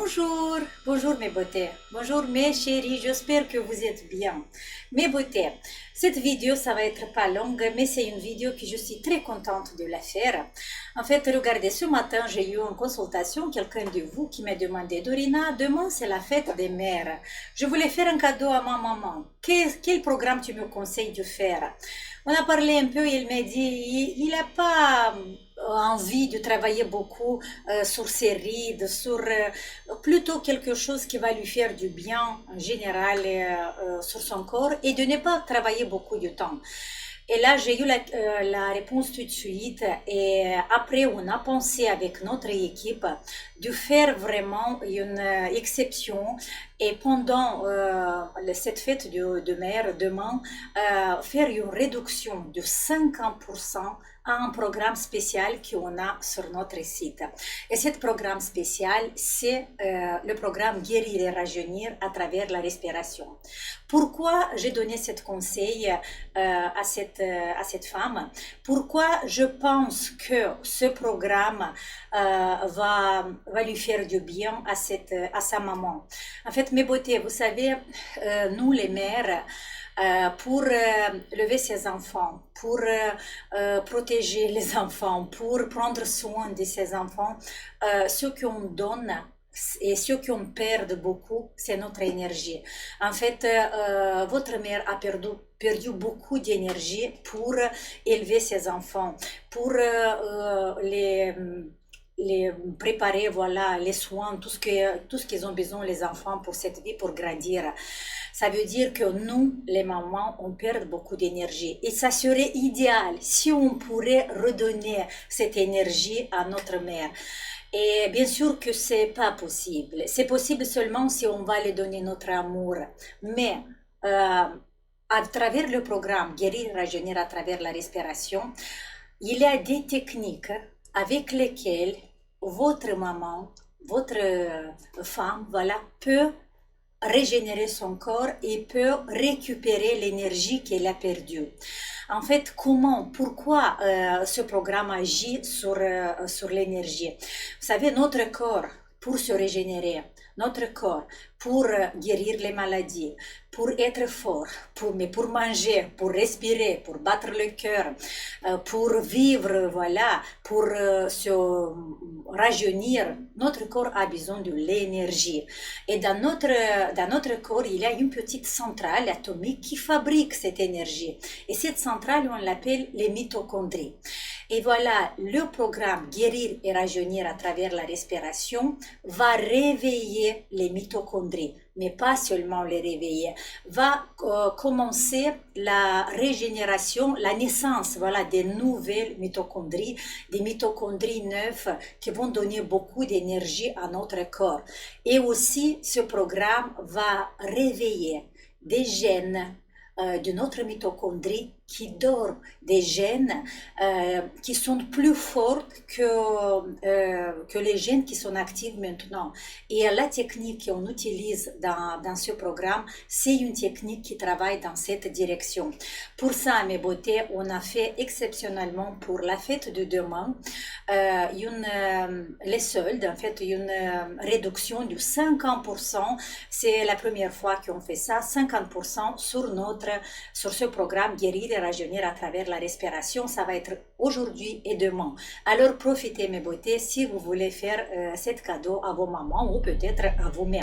Bonjour, bonjour mes beautés, bonjour mes chéris, j'espère que vous êtes bien. Mes beautés, cette vidéo ça va être pas longue, mais c'est une vidéo que je suis très contente de la faire. En fait, regardez, ce matin j'ai eu une consultation, quelqu'un de vous qui m'a demandé, Dorina, demain c'est la fête des mères. Je voulais faire un cadeau à ma maman. Quel programme tu me conseilles de faire? On a parlé un peu, il m'a dit, il n'a pas envie de travailler beaucoup sur ses rides, sur plutôt quelque chose qui va lui faire du bien en général sur son corps et de ne pas travailler beaucoup de temps. Et là, j'ai eu la réponse tout de suite. Et après, on a pensé avec notre équipe de faire vraiment une exception. Et pendant cette fête de mère, demain, faire une réduction de 50% à un programme spécial qu'on a sur notre site. Et ce programme spécial, c'est le programme Guérir et rajeunir à travers la respiration. Pourquoi j'ai donné ce conseil à cette femme? Pourquoi je pense que ce programme va lui faire du bien à sa maman? En fait, mes beautés, vous savez, nous les mères, pour lever ses enfants, pour protéger les enfants, pour prendre soin de ses enfants, ce qu'on donne et ce qu'on perd beaucoup, c'est notre énergie. En fait, votre mère a perdu beaucoup d'énergie pour élever ses enfants, pour les préparer, voilà, les soins, tout ce qu'ils ont besoin, les enfants, pour cette vie, pour grandir. Ça veut dire que nous, les mamans, on perd beaucoup d'énergie. Et ça serait idéal si on pourrait redonner cette énergie à notre mère. Et bien sûr que c'est pas possible. C'est possible seulement si on va lui donner notre amour. Mais à travers le programme Guérir, rajeunir à travers la respiration, il y a des techniques avec lesquelles votre maman, votre femme, voilà, peut régénérer son corps et peut récupérer l'énergie qu'elle a perdue. En fait, pourquoi ce programme agit sur l'énergie? Vous savez, notre corps, pour se régénérer, notre corps, pour guérir les maladies, pour être fort, mais pour manger, pour respirer, pour battre le cœur, pour vivre, voilà, pour se rajeunir, notre corps a besoin de l'énergie. Et dans notre corps, il y a une petite centrale atomique qui fabrique cette énergie. Et cette centrale, on l'appelle les mitochondries. Et voilà, le programme Guérir et rajeunir à travers la respiration va réveiller les mitochondries, mais pas seulement les réveiller, va commencer la régénération, la naissance, voilà, des nouvelles mitochondries, des mitochondries neuves qui vont donner beaucoup d'énergie à notre corps. Et aussi, ce programme va réveiller des gènes de notre mitochondrie qui dorment, des gènes qui sont plus forts que les gènes qui sont actifs maintenant. Et la technique qu'on utilise dans ce programme, c'est une technique qui travaille dans cette direction. Pour ça, mes beautés, on a fait exceptionnellement pour la fête de demain les soldes, en fait, une réduction de 50%. C'est la première fois qu'on fait ça, 50% sur ce programme Guérir et rajeunir à travers la respiration. Ça va être aujourd'hui et demain. Alors profitez, mes beautés, si vous voulez faire cet cadeau à vos mamans ou peut-être à vous-même.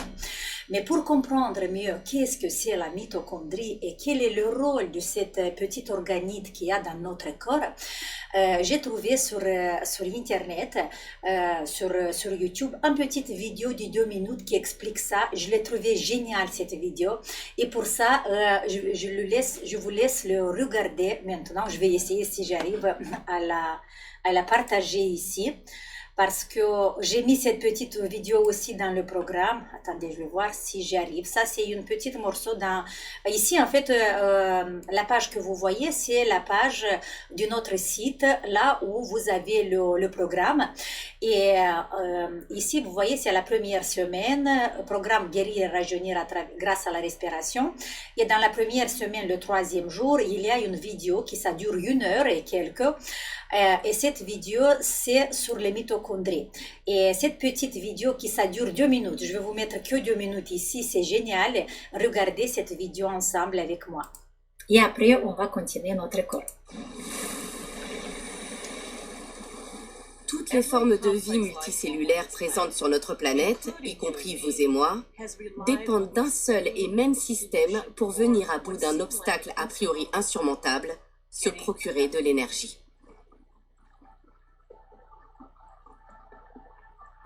Mais pour comprendre mieux qu'est-ce que c'est la mitochondrie et quel est le rôle de cette petite organite qu'il y a dans notre corps, j'ai trouvé sur Internet, sur YouTube, une petite vidéo de 2 minutes qui explique ça. Je l'ai trouvé génial, cette vidéo. Et pour ça, je vous laisse le regarder maintenant. Je vais essayer si j'arrive à la partager ici. Parce que j'ai mis cette petite vidéo aussi dans le programme. Attendez, je vais voir si j'y arrive. Ça, c'est une petite morceau dans... Ici, en fait, la page que vous voyez, c'est la page de notre site, là où vous avez le programme. Et ici, vous voyez, c'est la première semaine, programme Guérir et rajeunir grâce à la respiration. Et dans la première semaine, le 3e jour, il y a une vidéo qui ça dure 1 heure et quelques. Et cette vidéo, c'est sur les mitochondries mitochondries. Et cette petite vidéo qui ça dure 2 minutes, je vais vous mettre que 2 minutes ici, c'est génial. Regardez cette vidéo ensemble avec moi. Et après, on va continuer notre corps. Toutes les formes de vie multicellulaires présentes sur notre planète, y compris vous et moi, dépendent d'un seul et même système pour venir à bout d'un obstacle a priori insurmontable, se procurer de l'énergie.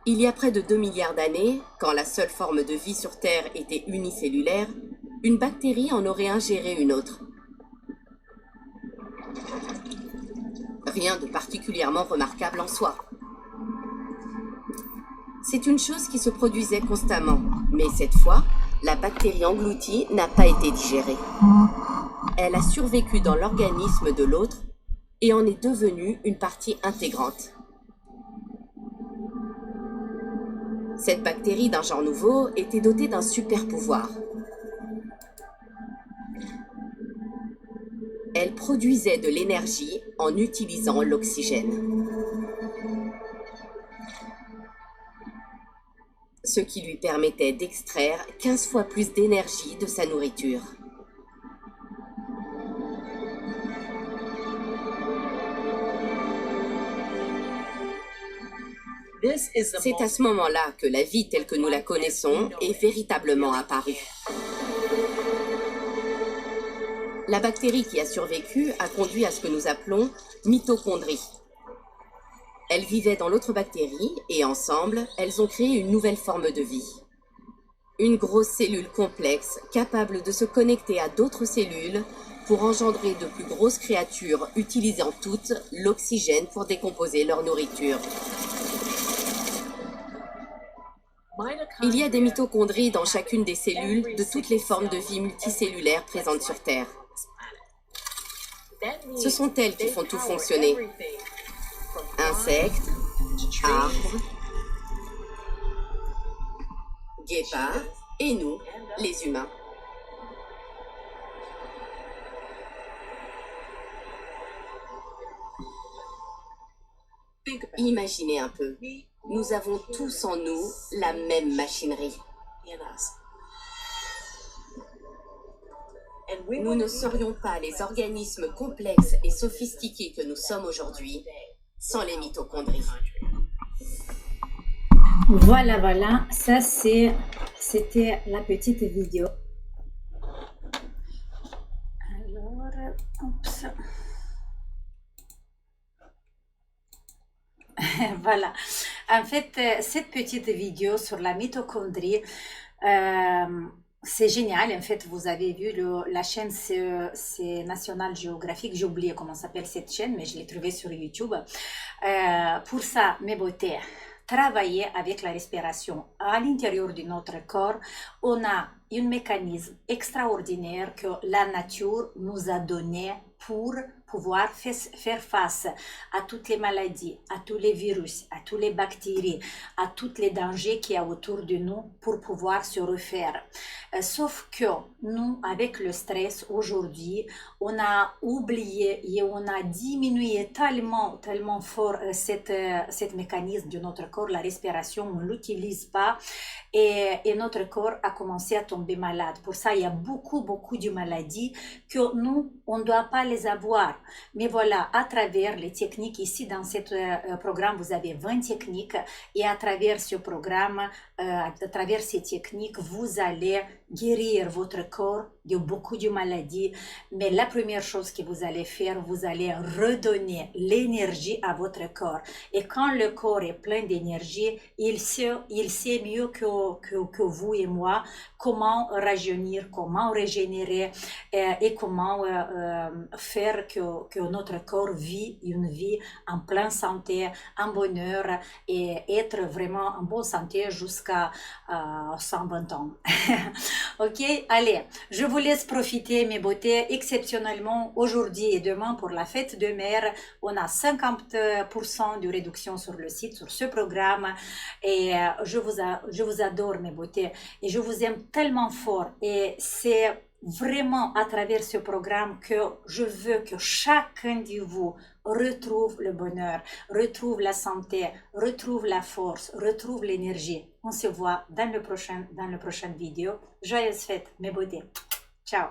Il y a près de 2 milliards d'années, quand la seule forme de vie sur Terre était unicellulaire, une bactérie en aurait ingéré une autre. Rien de particulièrement remarquable en soi. C'est une chose qui se produisait constamment, mais cette fois, la bactérie engloutie n'a pas été digérée. Elle a survécu dans l'organisme de l'autre et en est devenue une partie intégrante. Cette bactérie d'un genre nouveau était dotée d'un super pouvoir. Elle produisait de l'énergie en utilisant l'oxygène. Ce qui lui permettait d'extraire 15 fois plus d'énergie de sa nourriture. C'est à ce moment-là que la vie telle que nous la connaissons est véritablement apparue. La bactérie qui a survécu a conduit à ce que nous appelons mitochondries. Elles vivaient dans l'autre bactérie et ensemble, elles ont créé une nouvelle forme de vie. Une grosse cellule complexe capable de se connecter à d'autres cellules pour engendrer de plus grosses créatures utilisant toutes l'oxygène pour décomposer leur nourriture. Il y a des mitochondries dans chacune des cellules de toutes les formes de vie multicellulaires présentes sur Terre. Ce sont elles qui font tout fonctionner. Insectes, arbres, guépards et nous, les humains. Imaginez un peu, nous avons tous en nous la même machinerie. Nous ne serions pas les organismes complexes et sophistiqués que nous sommes aujourd'hui sans les mitochondries. Voilà, ça c'était la petite vidéo. Alors, oups. Voilà. En fait, cette petite vidéo sur la mitochondrie, c'est génial. En fait, vous avez vu la chaîne, c'est National Geographic. J'ai oublié comment s'appelle cette chaîne, mais je l'ai trouvée sur YouTube. Pour ça, mes beautés, travailler avec la respiration à l'intérieur de notre corps, on a un mécanisme extraordinaire que la nature nous a donné pour pouvoir faire face à toutes les maladies, à tous les virus, à toutes les bactéries, à tous les dangers qu'il y a autour de nous pour pouvoir se refaire. Sauf que nous, avec le stress aujourd'hui, on a oublié et on a diminué tellement fort cet mécanisme de notre corps, la respiration, on ne l'utilise pas et notre corps a commencé à tomber malade. Pour ça, il y a beaucoup de maladies que nous, on ne doit pas les avoir. Mais voilà, à travers les techniques, ici dans ce programme, vous avez 20 techniques et à travers ce programme, à travers ces techniques, vous allez guérir votre corps de beaucoup de maladies. Mais la première chose que vous allez faire, vous allez redonner l'énergie à votre corps. Et quand le corps est plein d'énergie, il sait mieux que vous et moi comment rajeunir, comment régénérer et comment faire que notre corps vit une vie en pleine santé, en bonheur et être vraiment en bonne santé jusqu'à 120 ans. Ok, allez, je vous laisse profiter mes beautés. Exceptionnellement, aujourd'hui et demain pour la fête de mère, on a 50% de réduction sur le site, sur ce programme. Et je vous adore mes beautés et je vous aime tellement fort. Et c'est vraiment à travers ce programme que je veux que chacun de vous retrouve le bonheur, retrouve la santé, retrouve la force, retrouve l'énergie. On se voit dans le prochain vidéo. Joyeuses fêtes, mes beautés. Ciao.